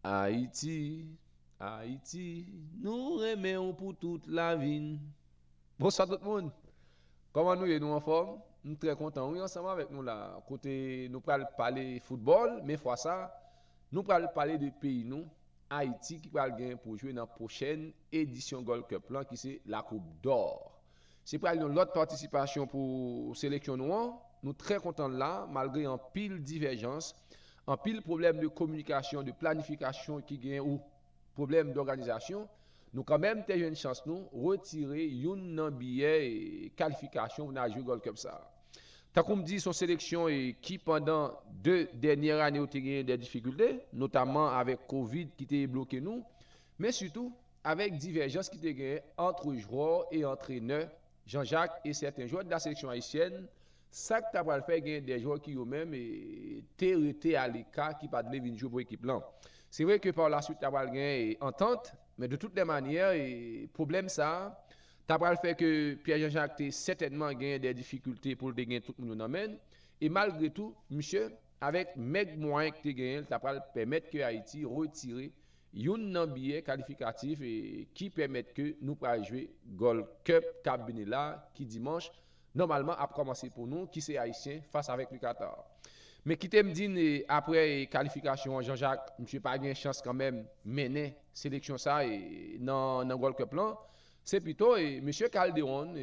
Haïti, Haïti, nous remercions pour toute la vie. Bonsoir tout le monde. Comment nous sommes en forme? Nous sommes très contents. Oui, ensemble avec nous là. Côté, nous parlons parler football, mais fois ça, nous parlons parler de pays nous, Haïti qui va gagner pour jouer dans la prochaine édition Gold Cup là, qui c'est la Coupe d'Or. C'est pour l'autre participation pour sélection nous. Nous très contents là, malgré un pile divergence, un pile problème de communication, de planification qui gagne ou problème d'organisation. Nous quand même t'ai une chance nous retirer une billet et qualification pour jouer Gold Cup ça. Tant qu'on me dit son sélection et qui pendant 2 dernières années ont eu des difficultés, notamment avec Covid qui était bloqué nous, mais surtout avec divergence qui était entre joueurs et entraîneurs, Jean-Jacques et certains joueurs de la sélection haïtienne, ça que tu as fait gagner des joueurs qui eux-mêmes étaient à l'écart qui pas de venir jouer pour l'équipe là. C'est vrai que par la suite tu as gagné entente, mais de toutes les manières et problème ça tu as fait que Pierre-Jean-Jacques a certainement gagné des difficultés pour gagner tout le monde amène. Et malgré tout, monsieur, avec mes moyens que tu as gagné, tu as permettre que Haïti retire un billet qualificatif et qui permet que nous puissions jouer Gold Cup Cabinilla qui dimanche, normalement, a commencé pour nous, qui c'est haïtien, face avec le Qatar. Mais qui t'aime dit après qualification, Jean-Jacques, monsieur pas eu chance quand même mener sélection ça et dans Gold Cup là c'est plutôt M. Calderon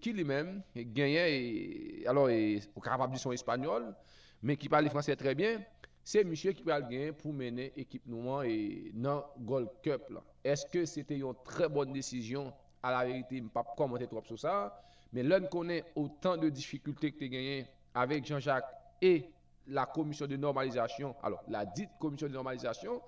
qui lui-même gagnait, alors au capable de son espagnol, mais qui parle français très bien. C'est M. qui va gagner pour mener l'équipe noire et dans Gold Cup. Est-ce que c'était une très bonne décision? À la vérité, je ne vais pas commenter trop sur ça. Mais l'un connaît autant de difficultés que tu as gagné avec Jean-Jacques et la commission de normalisation, alors la dite commission de normalisation,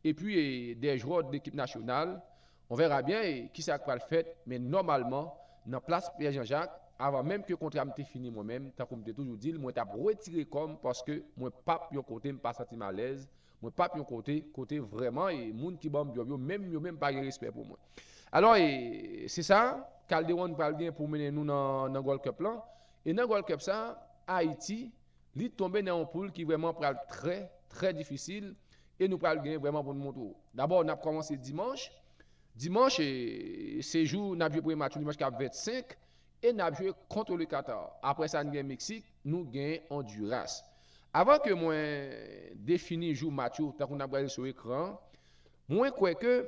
et puis des joueurs de l'équipe nationale. On verra bien qui ça va le faire, mais normalement, dans la place Pierre Jean-Jacques, avant même que le contrat me fini moi-même, tant que je toujours dit, moi je retiré comme parce que moi pas de côté me pas senti à l'aise, moi pas de côté vraiment et monde qui bon même pas de respect pour moi. Alors c'est ça, Calderon parle bien pour mener nous dans Gold Cup là et dans Gold Cup ça, Haïti, il tombé dans un pool qui vraiment pral très difficile et nous pral gagner vraiment pour nous montrer. D'abord on a commencé dimanche. Dimanche, c'est jour, nous avons joué pour le match dimanche 25 et nous avons joué contre le Qatar. Après ça, nous avons Mexique, nous avons Honduras. Avant que moi définisse le jour match, tant qu'on a regardé sur l'écran, moi crois que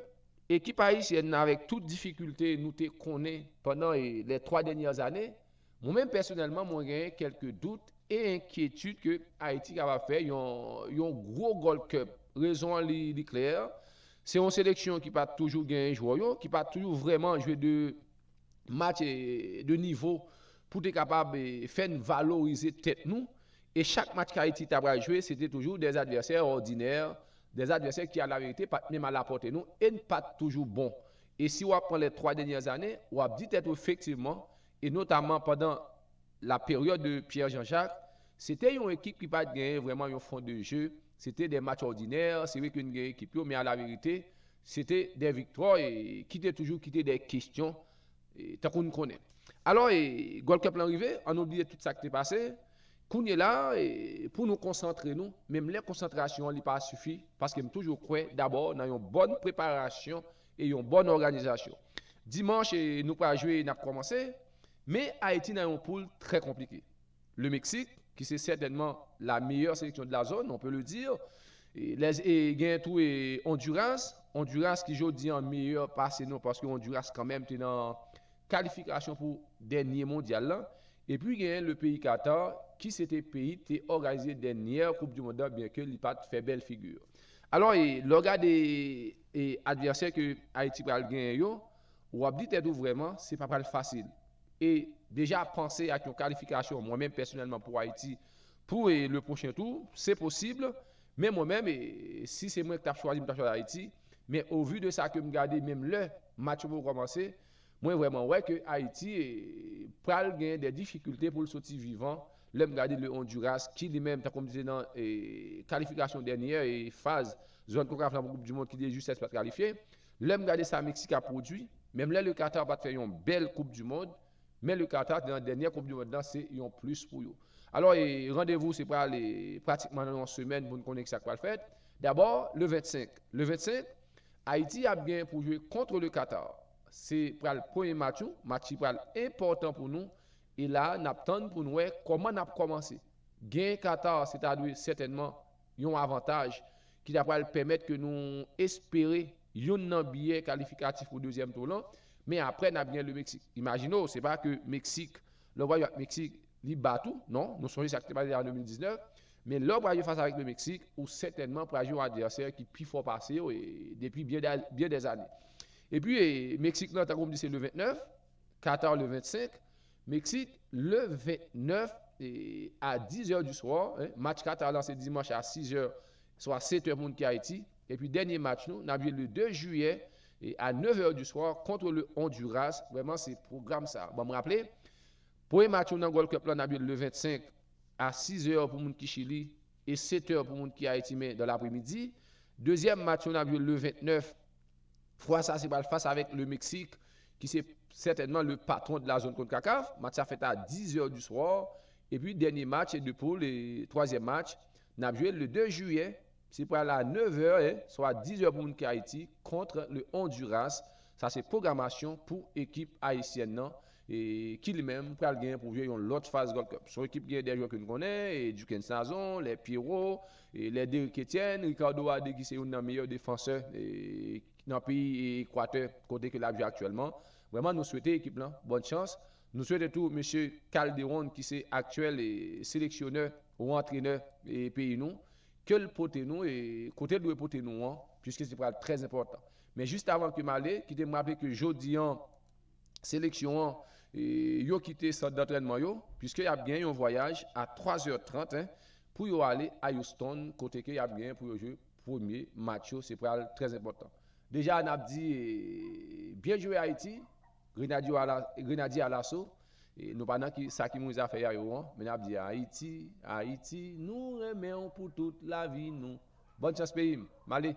l'équipe haïtienne, avec toute difficulté, nous te connaît pendant les 3 dernières années. Moi-même, personnellement, moi j'ai quelques doutes et inquiétudes que Haïti va faire un gros Gold Cup. Raison claire. C'est une sélection qui pas toujours gagner joueur, qui pas toujours vraiment jouer de match de niveau pour être capable de faire valoriser tête nous. Et chaque match qu'Haïti a joué, c'était toujours des adversaires ordinaires, des adversaires qui à la vérité pas même à la portée nous et pas toujours bon. Et si on prend les 3 dernières années, on a dit effectivement et notamment pendant la période de Pierre Jean-Jacques, c'était une équipe qui pas gagné vraiment un fond de jeu. C'était des matchs ordinaires, c'est vrai qu'une équipe, mais à la vérité, c'était des victoires et qui étaient toujours quitté des questions, tant qu'on connaît. Alors, Gold Cup l'arrivée, on oublie tout ça qui est passé. Qu'on est là, pour nous concentrer, nous, même les concentrations, il pas suffit, parce que je toujours crois d'abord dans une bonne préparation et une bonne organisation. Dimanche, nous pas jouer, nous avons commencé, mais Haïti a un pool très compliqué. Le Mexique, qui c'est certainement la meilleure sélection de la zone, on peut le dire. Et gagne tout et Honduras qui joue en meilleur passé non parce que Honduras quand même est dans qualification pour dernier mondial là. Et puis gagne le pays Qatar qui c'était pays qui organisé dernière Coupe du Monde bien que il pas fait belle figure. Alors le regard des adversaires que Haïti va gagner yo, ou a dit tout vraiment c'est pas facile. Et déjà penser à une qualification moi-même personnellement pour Haïti pour le prochain tour, c'est possible. Mais moi-même, si c'est moi qui ai choisi Haïti, mais au vu de ça que je regarde, même le match pour commencer, moi vraiment, ouais, que Haïti pral gagner des difficultés pour le sortir vivant. Là, regarder le Honduras, qui lui-même, comme disait dans la qualification dernière et phase zone pour la Coupe du Monde qui est juste pas qualifié. Là, regarder ça, Mexique a produit. Même là, le Qatar va faire une belle Coupe du Monde. Mais le Qatar, dans la dernière Coupe du Monde, c'est un plus pour eux. Alors, rendez-vous, c'est pratiquement dans une semaine pour nous connaître ça quoi le fait. D'abord, le 25. Le 25, Haïti a bien pour jouer contre le Qatar. C'est pour le premier match, match qui est important pour nous. Et là, nous attendons pour nous voir comment nous avons commencé. Gain Qatar, c'est-à-dire certainement un avantage qui va permettre que nous espérions un billet qualificatif pour le deuxième tour. Là. Mais après, nous avons bien le Mexique. Imaginez, ce n'est pas que Mexique, le royaume Mexique, il bat tout. Non, nous sommes exactement en 2019. Mais là, pour face avec le Mexique, ou certainement pour jouer un adversaire qui est plus fort passé depuis bien des années. Et puis, Mexique, là, comme dit, c'est le 29, Qatar le 25, Mexique le 29 à 10h du soir. Hein, match Qatar, là, c'est dimanche à 6h, soit 7h pour Haïti. Et puis, dernier match, nous, on a vu le 2 juillet à 9h du soir contre le Honduras. Vraiment, c'est programme ça. Bon, me rappeler, premier match, on a Gold Cup, là, on a vu le 25 à 6h pour moun qui Chili et 7h pour moun qui Haïti mais dans l'après-midi. Deuxième match, on a vu le 29. Fois ça, c'est face avec le Mexique, qui c'est certainement le patron de la zone contre CACAF. Match ça fait à 10h du soir. Et puis, dernier match, et de poule, et troisième match, on a joué le 2 juillet. C'est pour aller à 9h, soit 10h pour moun qui Haïti, contre le Honduras. Ça, c'est programmation pour l'équipe haïtienne. Non? Et qui lui-même peut gagner pour jouer l'autre phase Gold Cup. Son équipe qui a des joueurs que nous connaissons, du Ken Sazon, les Pierrot, et les Derrick Etienne, Ricardo Adé qui c'est un des meilleurs défenseurs dans le pays Équateur, côté que l'a joué actuellement. Vraiment, nous souhaitons l'équipe là, bonne chance. Nous souhaitons tout M. Calderon qui c'est actuel sélectionneur ou entraîneur et pays nous, que le poté nous et côté de le poté nous, puisque c'est très important. Mais juste avant que m'aller, qui te me rappeler que jeudi sélection yo quitté centre d'entraînement puisque y a bien un voyage à 3h30 pour yo aller à Houston côté que y a bien pour jouer premier match c'est très important. Déjà on a dit bien joué Haïti, Grenadier à l'assaut et nous pendant qui ça qui nous a fait mais on a dit Haïti nous remercions pour toute la vie nous. Bonne chance pays. Malé.